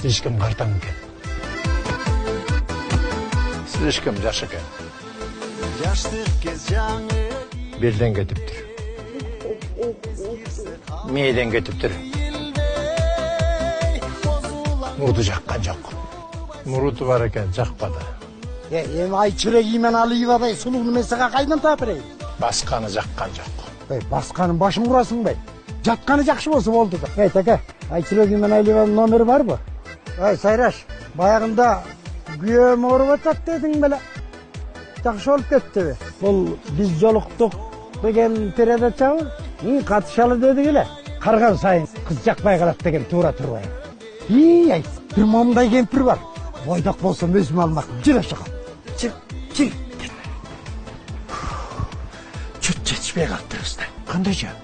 Слишком картаң экен. Слишком жаш экен. Белден кетиптир. Мээден кетиптир. Мурду жаккан жок. Муруту бар экен, жакпады. Эми айчырек имен алыйбадай сулууну мен сага кайдан таап берейин? Басканы жаккан жок. Басканын башын урасыңбы? Жатканы жакшы болсо болду да. Теке, айчырек имен алыйбанын номери барбы? Сайраш, баягында күйөөм ооруп атат дедиң беле. Жакшы болуп кеттиби? Бул биз жолуктук деген передачабы? Катышалы дедик эле. Карган сайын кыз жакпай калат деген туура турбайбы? Ай, бир момундай кемпир бар. Бойдак болсом өзүм алмак. Жүр ашыга. Жүр. Чөт жетишпей калыптыр. Кандай жа?